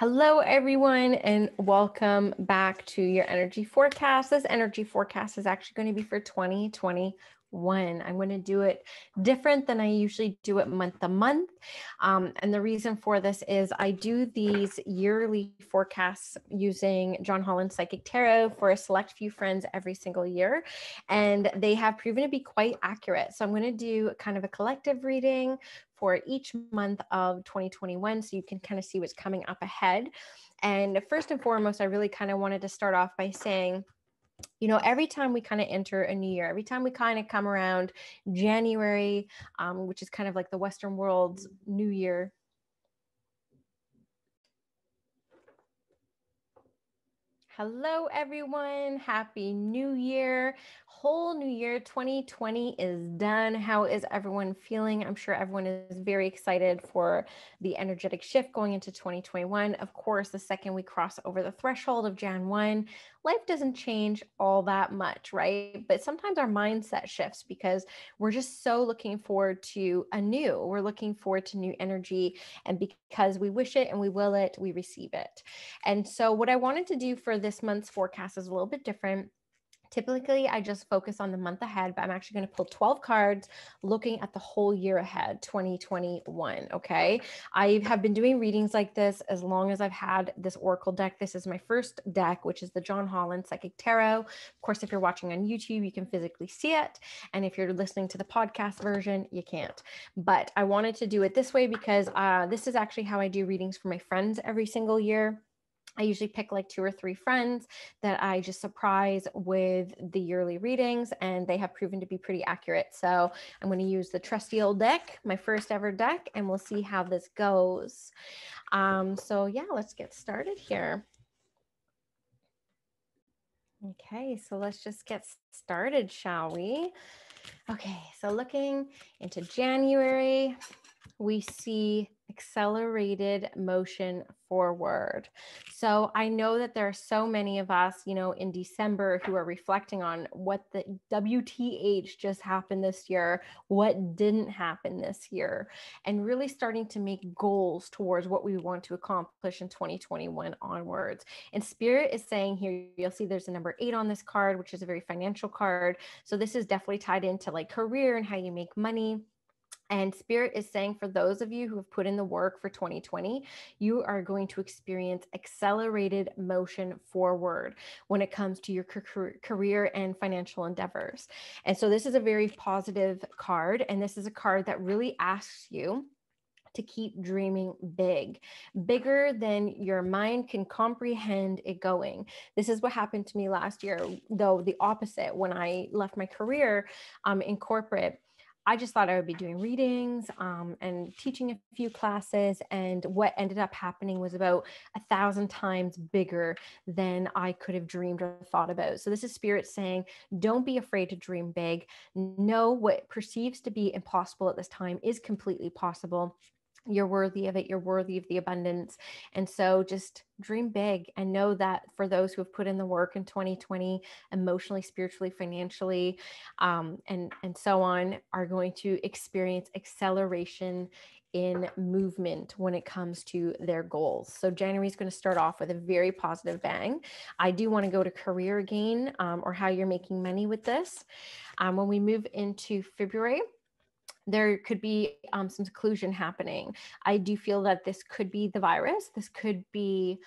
Hello, everyone, and welcome back to your energy forecast. This energy forecast is actually going to be for 2021. I'm going to do it different than I usually do it month to month. And the reason for this is I do these yearly forecasts using John Holland Psychic Tarot for a select few friends every single year. And they have proven to be quite accurate. So I'm going to do kind of a collective reading for each month of 2021 so you can kind of see what's coming up ahead. And first and foremost, I really kind of wanted to start off by saying, every time we kind of enter a new year, every time we kind of come around January, which is kind of like the Western world's new year. Hello, everyone. Happy New Year. Whole new year 2020 is done. How is everyone feeling? I'm sure everyone is very excited for the energetic shift going into 2021. Of course, the second we cross over the threshold of Jan 1, life doesn't change all that much, right? But sometimes our mindset shifts because we're just so looking forward to we're looking forward to new energy. And because we wish it and we will it, we receive it. And so what I wanted to do for this month's forecast is a little bit different. Typically, I just focus on the month ahead, but I'm actually going to pull 12 cards looking at the whole year ahead, 2021. Okay. I have been doing readings like this as long as I've had this Oracle deck. This is my first deck, which is the John Holland Psychic Tarot. Of course, if you're watching on YouTube, you can physically see it. And if you're listening to the podcast version, you can't. But I wanted to do it this way because this is actually how I do readings for my friends every single year. I usually pick like 2 or 3 friends that I just surprise with the yearly readings, and they have proven to be pretty accurate. So I'm going to use the trusty old deck, my first ever deck, and we'll see how this goes. So yeah, let's get started here. Okay, so let's just get started, shall we? Okay, so looking into January, we see accelerated motion forward. So I know that there are so many of us, in December who are reflecting on what the WTH just happened this year, what didn't happen this year, and really starting to make goals towards what we want to accomplish in 2021 onwards. And Spirit is saying here, you'll see there's a number 8 on this card, which is a very financial card. So this is definitely tied into like career and how you make money. And Spirit is saying for those of you who have put in the work for 2020, you are going to experience accelerated motion forward when it comes to your career and financial endeavors. And so this is a very positive card. And this is a card that really asks you to keep dreaming bigger than your mind can comprehend it going. This is what happened to me last year, though the opposite. When I left my career in corporate, I just thought I would be doing readings and teaching a few classes. And what ended up happening was about 1,000 times bigger than I could have dreamed or thought about. So this is Spirit saying, don't be afraid to dream big. Know what perceives to be impossible at this time is completely possible. You're worthy of it. You're worthy of the abundance. And so just dream big and know that for those who have put in the work in 2020, emotionally, spiritually, financially, and so on, are going to experience acceleration in movement when it comes to their goals. So January is going to start off with a very positive bang. I do want to go to career again, or how you're making money with this. When we move into February, there could be some seclusion happening. I do feel that this could be the virus. This could be,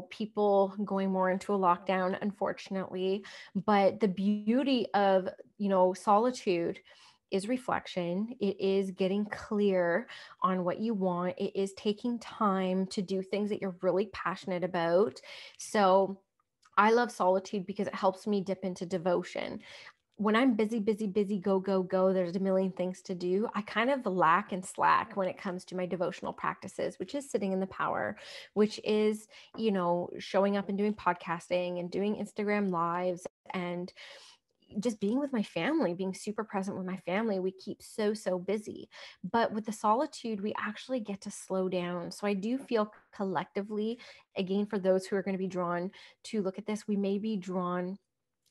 people going more into a lockdown, unfortunately. But the beauty of, solitude is reflection. It is getting clear on what you want. It is taking time to do things that you're really passionate about. So I love solitude because it helps me dip into devotion. When I'm busy, go, there's a million things to do. I kind of lack and slack when it comes to my devotional practices, which is sitting in the power, which is, showing up and doing podcasting and doing Instagram lives and just being with my family, being super present with my family. We keep so busy. But with the solitude, we actually get to slow down. So I do feel collectively, again, for those who are going to be drawn to look at this, we may be drawn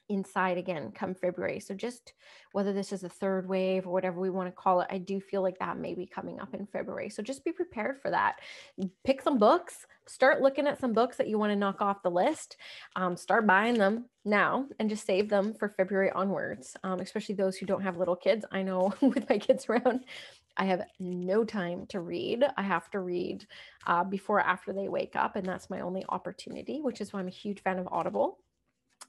inside again come February. So just whether this is a third wave or whatever we want to call it, I do feel like that may be coming up in February. So just be prepared for that. Pick some books, start looking at some books that you want to knock off the list. Start buying them now and just save them for February onwards, especially those who don't have little kids. I know with my kids around, I have no time to read. I have to read before or after they wake up, and that's my only opportunity, which is why I'm a huge fan of Audible,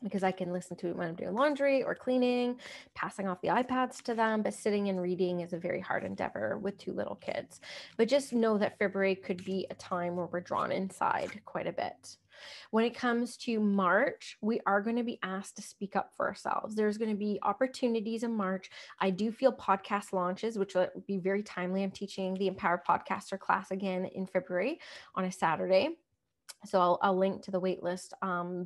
because I can listen to it when I'm doing laundry or cleaning, passing off the iPads to them. But sitting and reading is a very hard endeavor with 2 little kids. But just know that February could be a time where we're drawn inside quite a bit. When it comes to March, we are going to be asked to speak up for ourselves. There's going to be opportunities in March. I do feel podcast launches, which will be very timely. I'm teaching the Empower Podcaster class again in February on a Saturday. So I'll link to the waitlist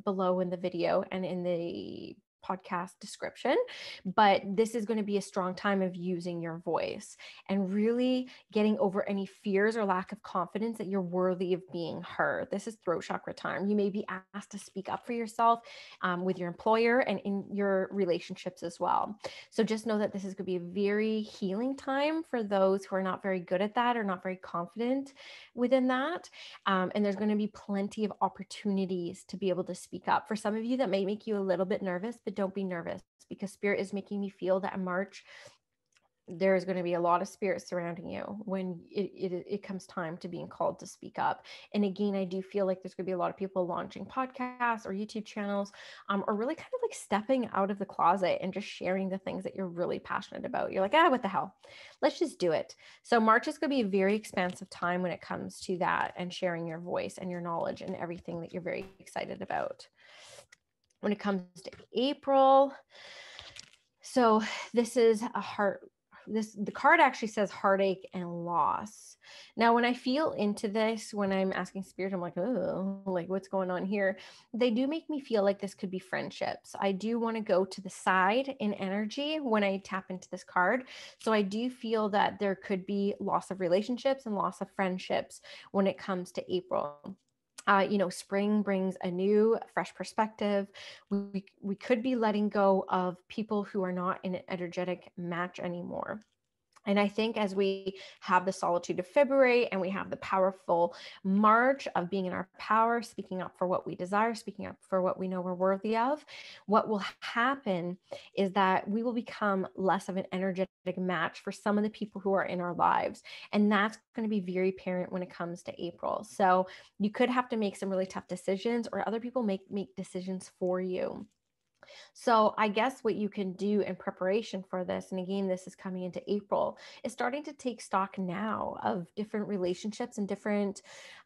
below in the video and in the podcast description. But this is going to be a strong time of using your voice and really getting over any fears or lack of confidence that you're worthy of being heard. This is throat chakra time. You may be asked to speak up for yourself with your employer and in your relationships as well. So just know that this is going to be a very healing time for those who are not very good at that or not very confident within that. And there's going to be plenty of opportunities to be able to speak up. For some of you, that may make you a little bit nervous, but don't be nervous, because Spirit is making me feel that in March, there's going to be a lot of spirit surrounding you when it comes time to being called to speak up. And again, I do feel like there's going to be a lot of people launching podcasts or YouTube channels, or really kind of like stepping out of the closet and just sharing the things that you're really passionate about. You're like, what the hell? Let's just do it. So March is going to be a very expansive time when it comes to that and sharing your voice and your knowledge and everything that you're very excited about. When it comes to April, so this is the card actually says heartache and loss. Now, when I feel into this, when I'm asking Spirit, I'm like, oh, like what's going on here? They do make me feel like this could be friendships. I do want to go to the side in energy when I tap into this card. So I do feel that there could be loss of relationships and loss of friendships when it comes to April. Spring brings a new, fresh perspective. We could be letting go of people who are not in an energetic match anymore. And I think as we have the solitude of February and we have the powerful March of being in our power, speaking up for what we desire, speaking up for what we know we're worthy of, what will happen is that we will become less of an energetic match for some of the people who are in our lives. And that's going to be very apparent when it comes to April. So you could have to make some really tough decisions, or other people make decisions for you. So I guess what you can do in preparation for this, and again, this is coming into April, is starting to take stock now of different relationships and different,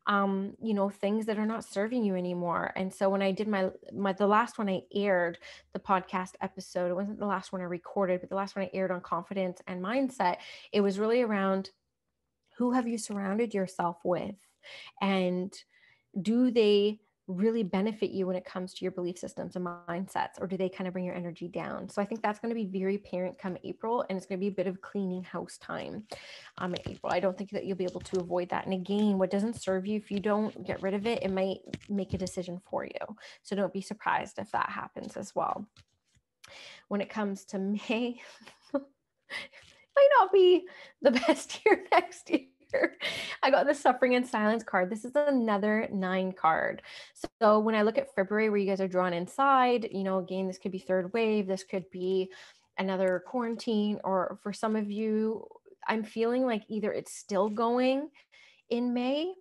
things that are not serving you anymore. And so when I did the last one I aired, the podcast episode, it wasn't the last one I recorded, but the last one I aired on confidence and mindset, it was really around who have you surrounded yourself with, and do they really benefit you when it comes to your belief systems and mindsets, or do they kind of bring your energy down? So I think that's going to be very apparent come April, and it's going to be a bit of cleaning house time in April. I don't think that you'll be able to avoid that. And again, what doesn't serve you, if you don't get rid of it, it might make a decision for you. So don't be surprised if that happens as well. When it comes to May, might not be the best year next year. I got the Suffering in Silence card. This is another 9 card. So when I look at February, where you guys are drawn inside, again, this could be third wave. This could be another quarantine, or for some of you, I'm feeling like either it's still going in May,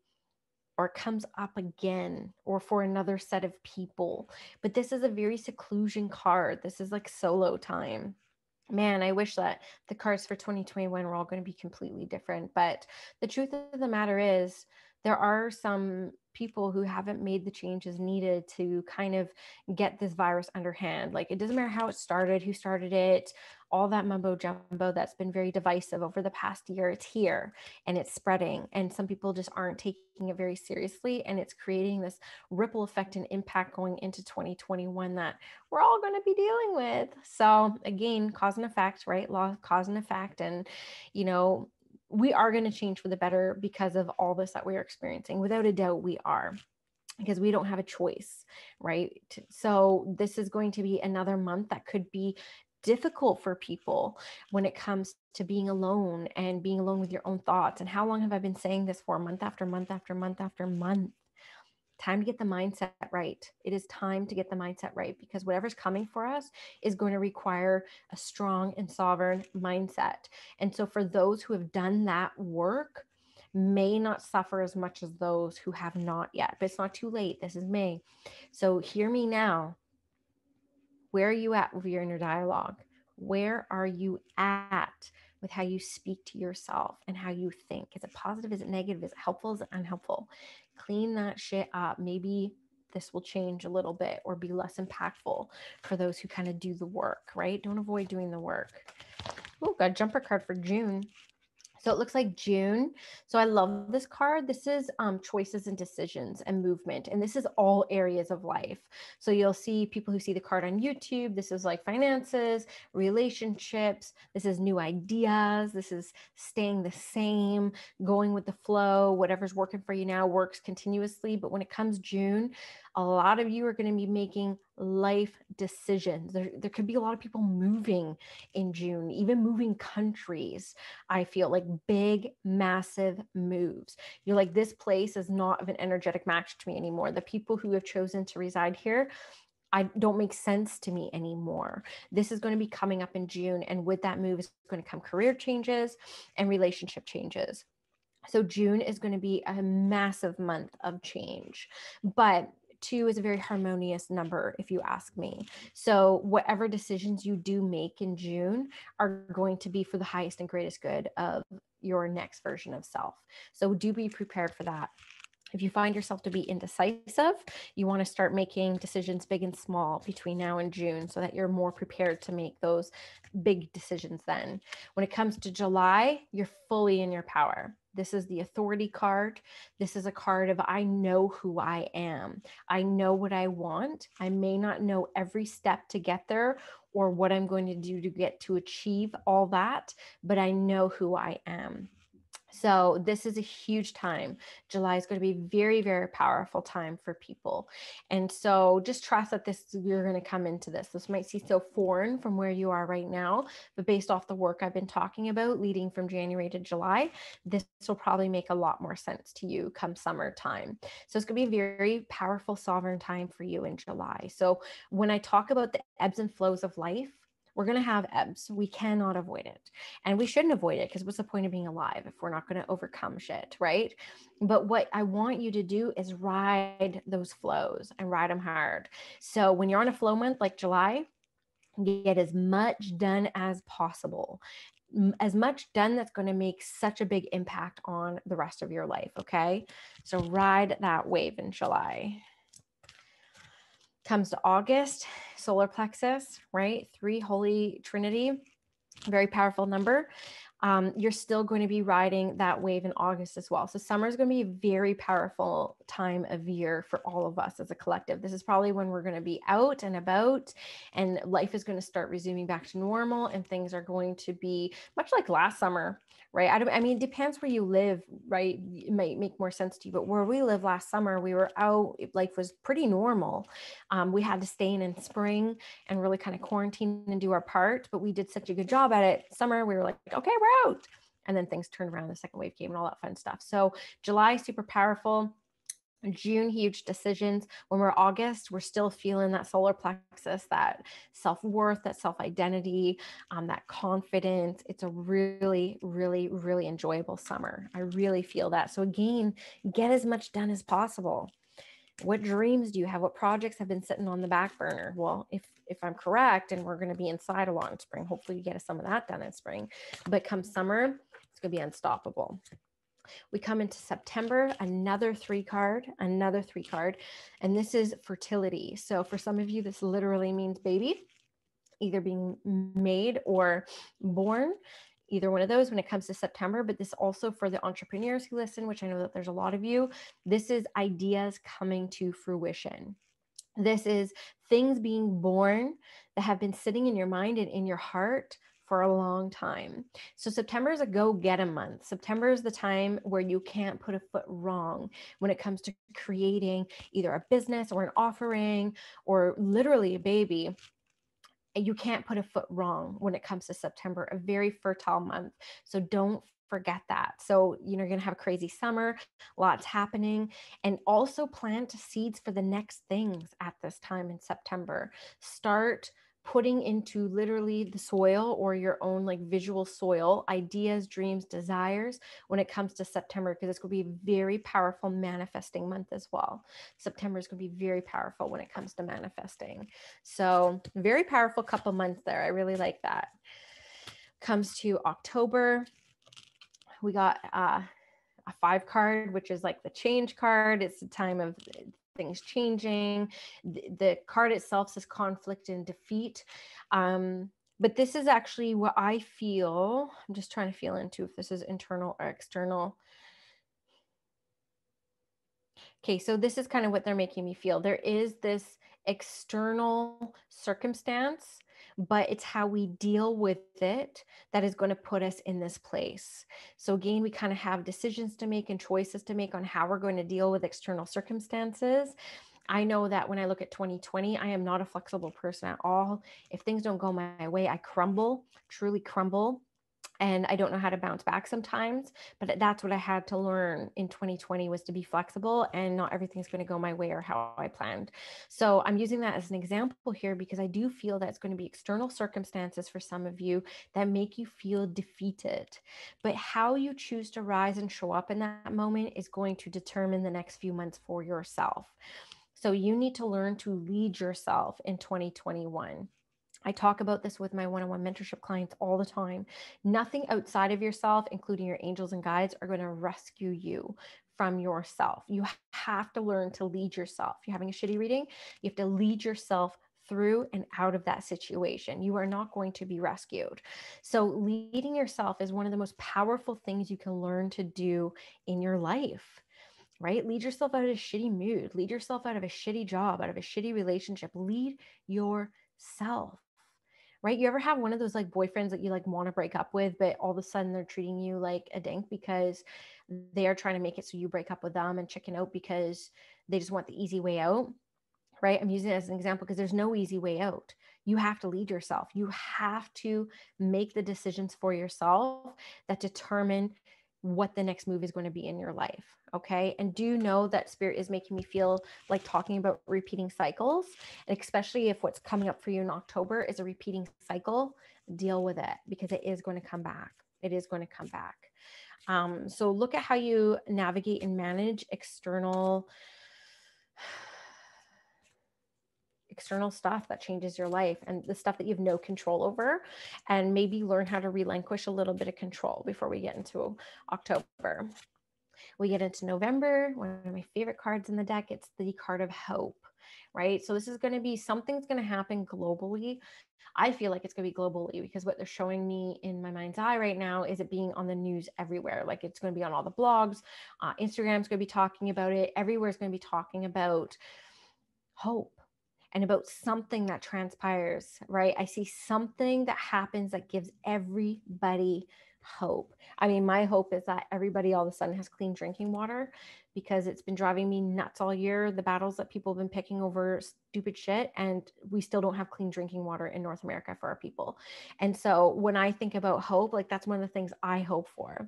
or it comes up again, or for another set of people. But this is a very seclusion card. This is like solo time. Man, I wish that the cards for 2021 were all going to be completely different. But the truth of the matter is, there are some people who haven't made the changes needed to kind of get this virus under hand. Like, it doesn't matter how it started, who started it, all that mumbo jumbo that's been very divisive over the past year. It's here and it's spreading. And some people just aren't taking it very seriously. And it's creating this ripple effect and impact going into 2021 that we're all going to be dealing with. So again, cause and effect, right? Law of cause and effect. And, we are going to change for the better because of all this that we are experiencing. Without a doubt, we are, because we don't have a choice, right? So this is going to be another month that could be difficult for people when it comes to being alone and being alone with your own thoughts. And how long have I been saying this for? Month after month after month after month. Time to get the mindset right. It is time to get the mindset right, because whatever's coming for us is going to require a strong and sovereign mindset. And so for those who have done that work, may not suffer as much as those who have not yet, but it's not too late. This is May. So hear me now. Where are you at with your inner dialogue? Where are you at with how you speak to yourself and how you think? Is it positive? Is it negative? Is it helpful? Is it unhelpful? Clean that shit up. Maybe this will change a little bit or be less impactful for those who kind of do the work, right? Don't avoid doing the work. Oh, got a jumper card for June. So it looks like June. So I love this card. This is choices and decisions and movement. And this is all areas of life. So you'll see people who see the card on YouTube. This is like finances, relationships. This is new ideas. This is staying the same, going with the flow. Whatever's working for you now works continuously. But when it comes June, a lot of you are going to be making life decisions. There could be a lot of people moving in June, even moving countries. I feel like big, massive moves. You're like, this place is not of an energetic match to me anymore. The people who have chosen to reside here, I don't make sense to me anymore. This is going to be coming up in June. And with that move is going to come career changes and relationship changes. So June is going to be a massive month of change, but 2 is a very harmonious number, if you ask me. So whatever decisions you do make in June are going to be for the highest and greatest good of your next version of self. So do be prepared for that. If you find yourself to be indecisive, you want to start making decisions big and small between now and June so that you're more prepared to make those big decisions then. When it comes to July, you're fully in your power. This is the authority card. This is a card of I know who I am. I know what I want. I may not know every step to get there or what I'm going to do to get to achieve all that, but I know who I am. So this is a huge time. July is going to be very, very powerful time for people. And so just trust that you're going to come into this. This might seem so foreign from where you are right now, but based off the work I've been talking about leading from January to July, this will probably make a lot more sense to you come summertime. So it's going to be a very powerful sovereign time for you in July. So when I talk about the ebbs and flows of life, we're going to have ebbs. We cannot avoid it. And we shouldn't avoid it because what's the point of being alive if we're not going to overcome shit, right? But what I want you to do is ride those flows and ride them hard. So when you're on a flow month like July, get as much done as possible. As much done that's going to make such a big impact on the rest of your life, okay? So ride that wave in July. Comes to August, solar plexus, right? 3, Holy Trinity, very powerful number. You're still going to be riding that wave in August as well. So summer is going to be a very powerful time of year for all of us as a collective. This is probably when we're going to be out and about and life is going to start resuming back to normal and things are going to be much like last summer, right? I mean, it depends where you live, right? It might make more sense to you, but where we lived last summer, we were out, life was pretty normal. We had to stay in spring and really kind of quarantine and do our part, but we did such a good job at it. Summer, we were like, okay, we're out. And then things turned around, the second wave came and all that fun stuff. So July, super powerful. June, huge decisions. When we're August, we're still feeling that solar plexus, that self-worth, that self-identity, that confidence. It's a really, really, really enjoyable summer. I really feel that. So again, get as much done as possible. What dreams do you have? What projects have been sitting on the back burner? Well, if I'm correct, and we're going to be inside a lot in spring, hopefully you get some of that done in spring, but come summer, it's going to be unstoppable. We come into September, another 3 card, and this is fertility. So for some of you, this literally means baby, either being made or born, either one of those when it comes to September. But this also for the entrepreneurs who listen, which I know that there's a lot of you, this is ideas coming to fruition. This is things being born that have been sitting in your mind and in your heart for a long time. So September is a go get 'em month. September is the time where you can't put a foot wrong when it comes to creating either a business or an offering or literally a baby. You can't put a foot wrong when it comes to September, a very fertile month. So don't forget that. So, you're going to have a crazy summer, lots happening, and also plant seeds for the next things at this time in September. Start putting into literally the soil or your own like visual soil ideas, dreams, desires when it comes to September, because it's going to be a very powerful manifesting month as well. September is going to be very powerful when it comes to manifesting. So very powerful couple months there. I really like that. Comes to October, we got a 5 card, which is like the change card. It's the time of things changing. The card itself says conflict and defeat. But this is actually what I feel. I'm just trying to feel into if this is internal or external. Okay, so this is kind of what they're making me feel. There is this external circumstance, but it's how we deal with it that is going to put us in this place. So again, we kind of have decisions to make and choices to make on how we're going to deal with external circumstances. I know that when I look at 2020, I am not a flexible person at all. If things don't go my way, I crumble, truly crumble. And I don't know how to bounce back sometimes, but that's what I had to learn in 2020 was to be flexible, and not everything's going to go my way or how I planned. So I'm using that as an example here because I do feel that it's going to be external circumstances for some of you that make you feel defeated. But how you choose to rise and show up in that moment is going to determine the next few months for yourself. So you need to learn to lead yourself in 2021. I talk about this with my one-on-one mentorship clients all the time. Nothing outside of yourself, including your angels and guides, are going to rescue you from yourself. You have to learn to lead yourself. If you're having a shitty reading, you have to lead yourself through and out of that situation. You are not going to be rescued. So leading yourself is one of the most powerful things you can learn to do in your life. Right? Lead yourself out of a shitty mood. Lead yourself out of a shitty job, out of a shitty relationship. Lead yourself. Right? You ever have one of those like boyfriends that you like want to break up with, but all of a sudden they're treating you like a dink because they are trying to make it so you break up with them and chicken out because they just want the easy way out. Right? I'm using it as an example because there's no easy way out. You have to lead yourself. You have to make the decisions for yourself that determine what the next move is going to be in your life. Okay. And do know that spirit is making me feel like talking about repeating cycles, and especially if what's coming up for you in October is a repeating cycle, deal with it because it is going to come back. It is going to come back. So look at how you navigate and manage external stuff that changes your life and the stuff that you have no control over, and maybe learn how to relinquish a little bit of control before we get into October. We get into November, one of my favorite cards in the deck. It's the card of hope, right? So this is going to be something's going to happen globally. I feel like it's going to be globally because what they're showing me in my mind's eye right now is it being on the news everywhere. Like it's going to be on all the blogs. Instagram's going to be talking about it. Everywhere's going to be talking about hope and about something that transpires, right? I see something that happens that gives everybody hope. I mean, my hope is that everybody all of a sudden has clean drinking water, because it's been driving me nuts all year, the battles that people have been picking over stupid shit, and we still don't have clean drinking water in North America for our people. And so when I think about hope, like that's one of the things I hope for.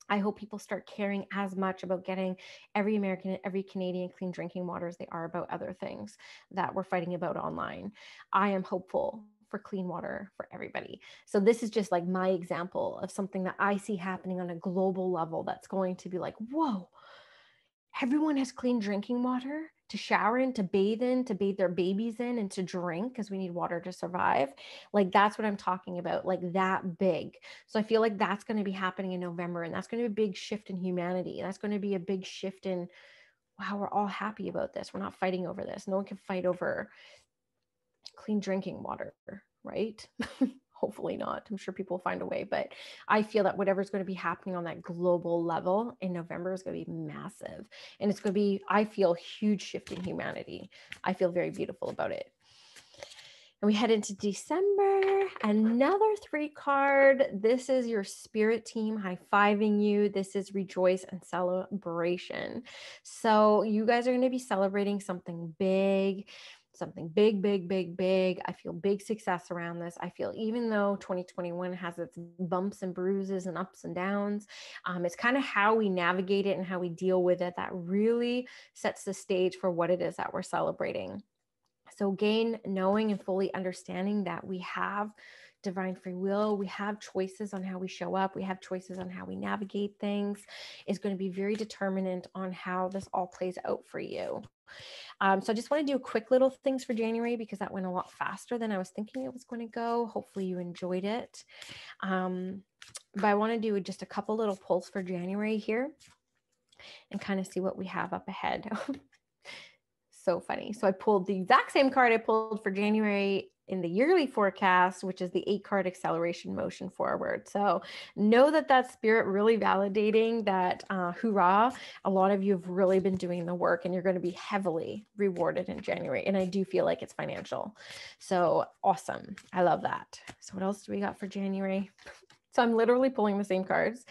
I hope people start caring as much about getting every American, every Canadian clean drinking water as they are about other things that we're fighting about online. I am hopeful for clean water for everybody. So this is just like my example of something that I see happening on a global level that's going to be like, whoa, everyone has clean drinking water to shower in, to bathe their babies in, and to drink, because we need water to survive. Like that's what I'm talking about, like that big. So I feel like that's going to be happening in November, and that's going to be a big shift in humanity. That's going to be a big shift in, wow, we're all happy about this. We're not fighting over this. No one can fight over clean drinking water, right? Hopefully not. I'm sure people will find a way, but I feel that whatever's going to be happening on that global level in November is going to be massive. And it's going to be, I feel, huge shift in humanity. I feel very beautiful about it. And we head into December, another 3 card. This is your spirit team high-fiving you. This is rejoice and celebration. So you guys are going to be celebrating something big. something big, big, big, big. I feel big success around this. I feel even though 2021 has its bumps and bruises and ups and downs, it's kind of how we navigate it and how we deal with it that really sets the stage for what it is that we're celebrating. So again, knowing and fully understanding that we have divine free will, we have choices on how we show up, we have choices on how we navigate things, is going to be very determinant on how this all plays out for you. So I just want to do quick little things for January because that went a lot faster than I was thinking it was going to go. Hopefully you enjoyed it. But I want to do just a couple little pulls for January here and kind of see what we have up ahead. So funny. So I pulled the exact same card I pulled for January in the yearly forecast, which is the 8-card acceleration motion forward. So know that that's spirit really validating that, hoorah, a lot of you have really been doing the work and you're going to be heavily rewarded in January. And I do feel like it's financial. So awesome. I love that. So what else do we got for January? So I'm literally pulling the same cards,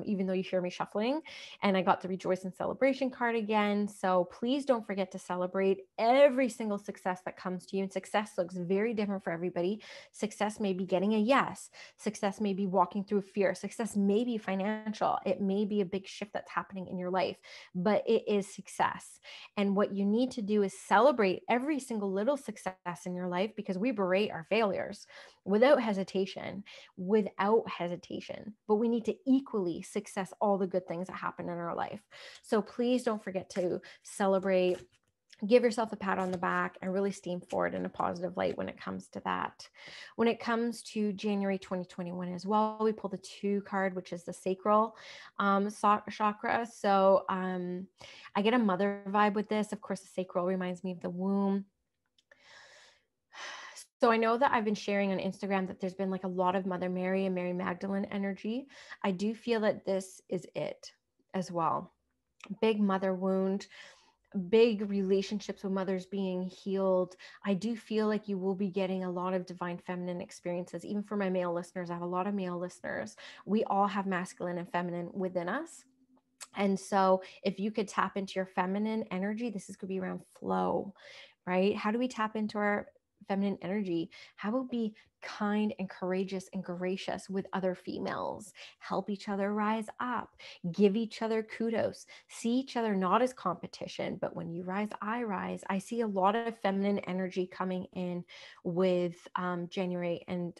even though you hear me shuffling. And I got the Rejoice and Celebration card again. So please don't forget to celebrate every single success that comes to you. And success looks very different for everybody. Success may be getting a yes. Success may be walking through fear. Success may be financial. It may be a big shift that's happening in your life, but it is success. And what you need to do is celebrate every single little success in your life, because we berate our failures without hesitation, but we need to equally success all the good things that happen in our life. So please don't forget to celebrate, give yourself a pat on the back, and really steam forward in a positive light when it comes to that. When it comes to January 2021 as well, we pull the 2 card, which is the sacral chakra. So I get a mother vibe with this. Of course, the sacral reminds me of the womb. So I know that I've been sharing on Instagram that there's been like a lot of Mother Mary and Mary Magdalene energy. I do feel that this is it as well. Big mother wound, big relationships with mothers being healed. I do feel like you will be getting a lot of divine feminine experiences. Even for my male listeners, I have a lot of male listeners. We all have masculine and feminine within us. And so if you could tap into your feminine energy, this is going to be around flow, right? How do we tap into our feminine energy? How about be kind and courageous and gracious with other females, help each other rise up, give each other kudos, see each other not as competition, but when you rise, I rise. I see a lot of feminine energy coming in with January, and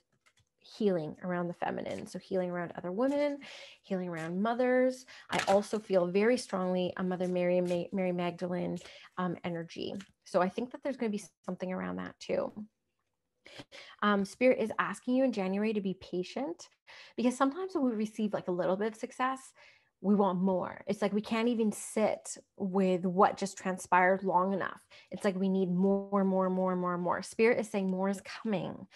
healing around the feminine. So healing around other women, healing around mothers. I also feel very strongly a Mother Mary and Mary Magdalene energy. So I think that there's going to be something around that too. Spirit is asking you in January to be patient, because sometimes when we receive like a little bit of success, we want more. It's like we can't even sit with what just transpired long enough. It's like we need more, more, more, more, more. Spirit is saying more is coming.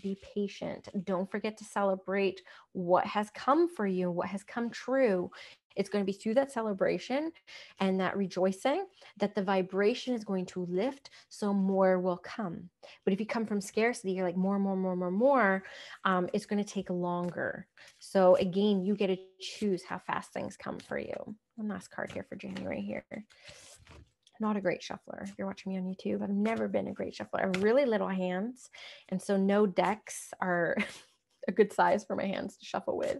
Be patient. Don't forget to celebrate what has come for you, what has come true. It's going to be through that celebration and that rejoicing that the vibration is going to lift, so more will come. But if you come from scarcity, you're like more, more, more, more, more, it's going to take longer. So again, you get to choose how fast things come for you. One last card here for January here. Not a great shuffler. If you're watching me on YouTube, I've never been a great shuffler. I have really little hands. And so no decks are a good size for my hands to shuffle with.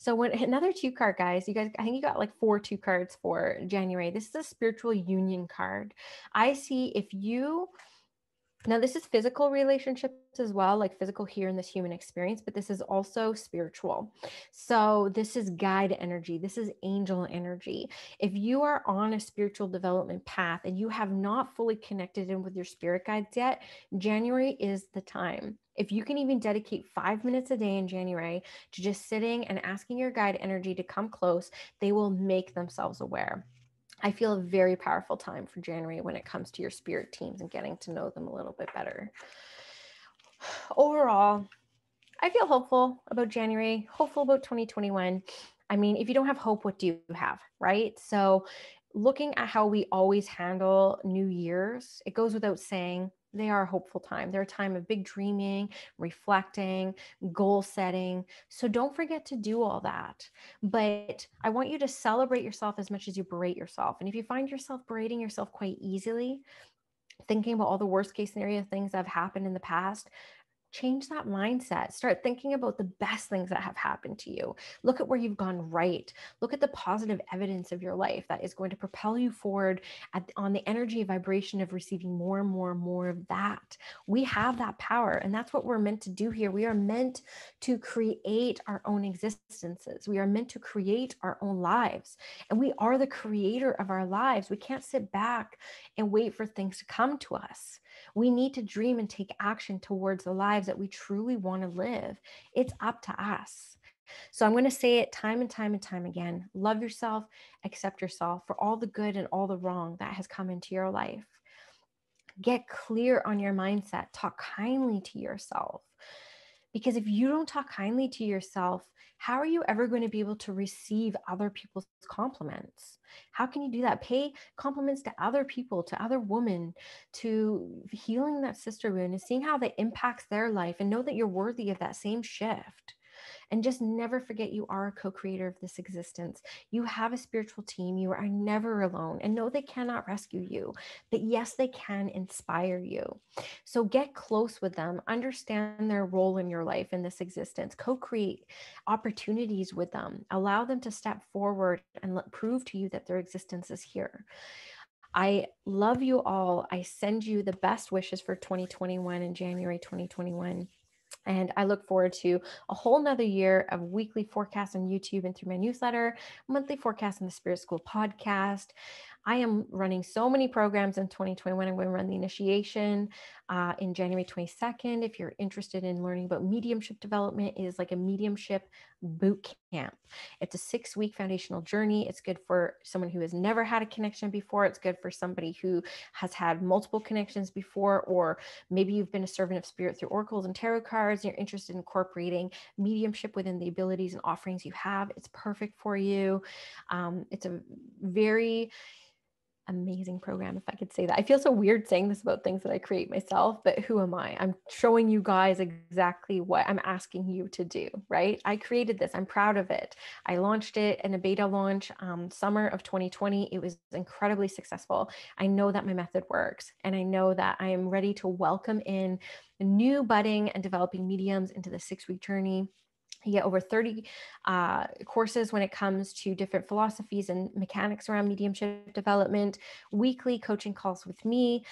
So when another 2 card, guys, I think you got like 4 2 cards for January. This is a spiritual union card. I see if you, now this is physical relationships as well, like physical here in this human experience, but this is also spiritual. So this is guide energy. This is angel energy. If you are on a spiritual development path and you have not fully connected in with your spirit guides yet, January is the time. If you can even dedicate 5 minutes a day in January to just sitting and asking your guide energy to come close, they will make themselves aware. I feel a very powerful time for January when it comes to your spirit teams and getting to know them a little bit better. Overall, I feel hopeful about January, hopeful about 2021. I mean, if you don't have hope, what do you have, right? So looking at how we always handle New Year's, it goes without saying, they are a hopeful time. They're a time of big dreaming, reflecting, goal setting. So don't forget to do all that. But I want you to celebrate yourself as much as you berate yourself. And if you find yourself berating yourself quite easily, thinking about all the worst case scenario things that have happened in the past. Change that mindset. Start thinking about the best things that have happened to you. Look at where you've gone right. Look at the positive evidence of your life that is going to propel you forward on the energy vibration of receiving more and more and more of that. We have that power, and that's what we're meant to do here. We are meant to create our own existences. We are meant to create our own lives, and we are the creator of our lives. We can't sit back and wait for things to come to us. We need to dream and take action towards the lives that we truly want to live. It's up to us. So I'm going to say it time and time and time again. Love yourself, accept yourself for all the good and all the wrong that has come into your life. Get clear on your mindset. Talk kindly to yourself. Because if you don't talk kindly to yourself, how are you ever going to be able to receive other people's compliments? How can you do that? Pay compliments to other people, to other women, to healing that sister wound and seeing how that impacts their life, and know that you're worthy of that same shift. And just never forget you are a co-creator of this existence. You have a spiritual team. You are never alone. And no, they cannot rescue you, but yes, they can inspire you. So get close with them, understand their role in your life in this existence, co-create opportunities with them, allow them to step forward and prove to you that their existence is here. I love you all. I send you the best wishes for 2021 and January 2021. And I look forward to a whole nother year of weekly forecasts on YouTube and through my newsletter, monthly forecasts on the Spirit School podcast. I am running so many programs in 2021. I'm going to run the initiation in January 22nd. If you're interested in learning about mediumship development, it is like a mediumship boot camp. It's a 6-week foundational journey. It's good for someone who has never had a connection before. It's good for somebody who has had multiple connections before, or maybe you've been a servant of spirit through oracles and tarot cards, and you're interested in incorporating mediumship within the abilities and offerings you have. It's perfect for you. It's a very amazing program, if I could say that. I feel so weird saying this about things that I create myself, but who am I? I'm showing you guys exactly what I'm asking you to do, right? I created this. I'm proud of it. I launched it in a beta launch summer of 2020. It was incredibly successful. I know that my method works, and I know that I am ready to welcome in new budding and developing mediums into the 6-week journey. You get over 30 courses when it comes to different philosophies and mechanics around mediumship development, weekly coaching calls with me,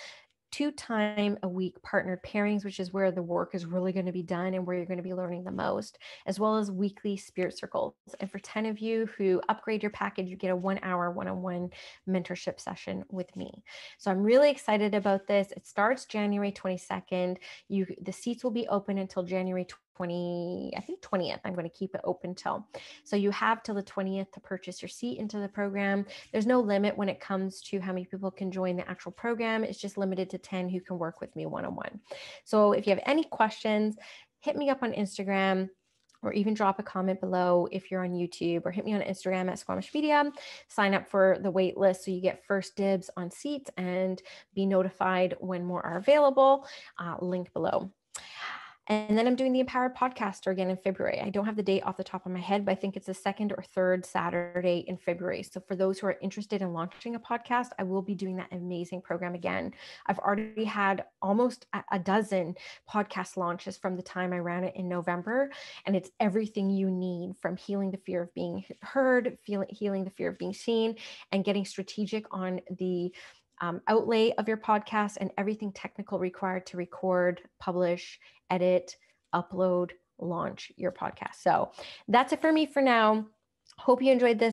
2-time-a-week partnered pairings, which is where the work is really going to be done and where you're going to be learning the most, as well as weekly spirit circles. And for 10 of you who upgrade your package, you get a 1-hour one-on-one mentorship session with me. So I'm really excited about this. It starts January 22nd. The seats will be open until January 20th. I'm going to keep it open till. So you have till the 20th to purchase your seat into the program. There's no limit when it comes to how many people can join the actual program. It's just limited to 10 who can work with me one-on-one. So if you have any questions, hit me up on Instagram, or even drop a comment below if you're on YouTube, or hit me on Instagram at Squamish Media. Sign up for the wait list so you get first dibs on seats and be notified when more are available. Link below. And then I'm doing the Empowered Podcaster again in February. I don't have the date off the top of my head, but I think it's the 2nd or 3rd Saturday in February. So for those who are interested in launching a podcast, I will be doing that amazing program again. I've already had almost a dozen podcast launches from the time I ran it in November. And it's everything you need, from healing the fear of being heard, healing the fear of being seen, and getting strategic on the outlay of your podcast and everything technical required to record, publish, edit, upload, launch your podcast. So that's it for me for now. Hope you enjoyed this.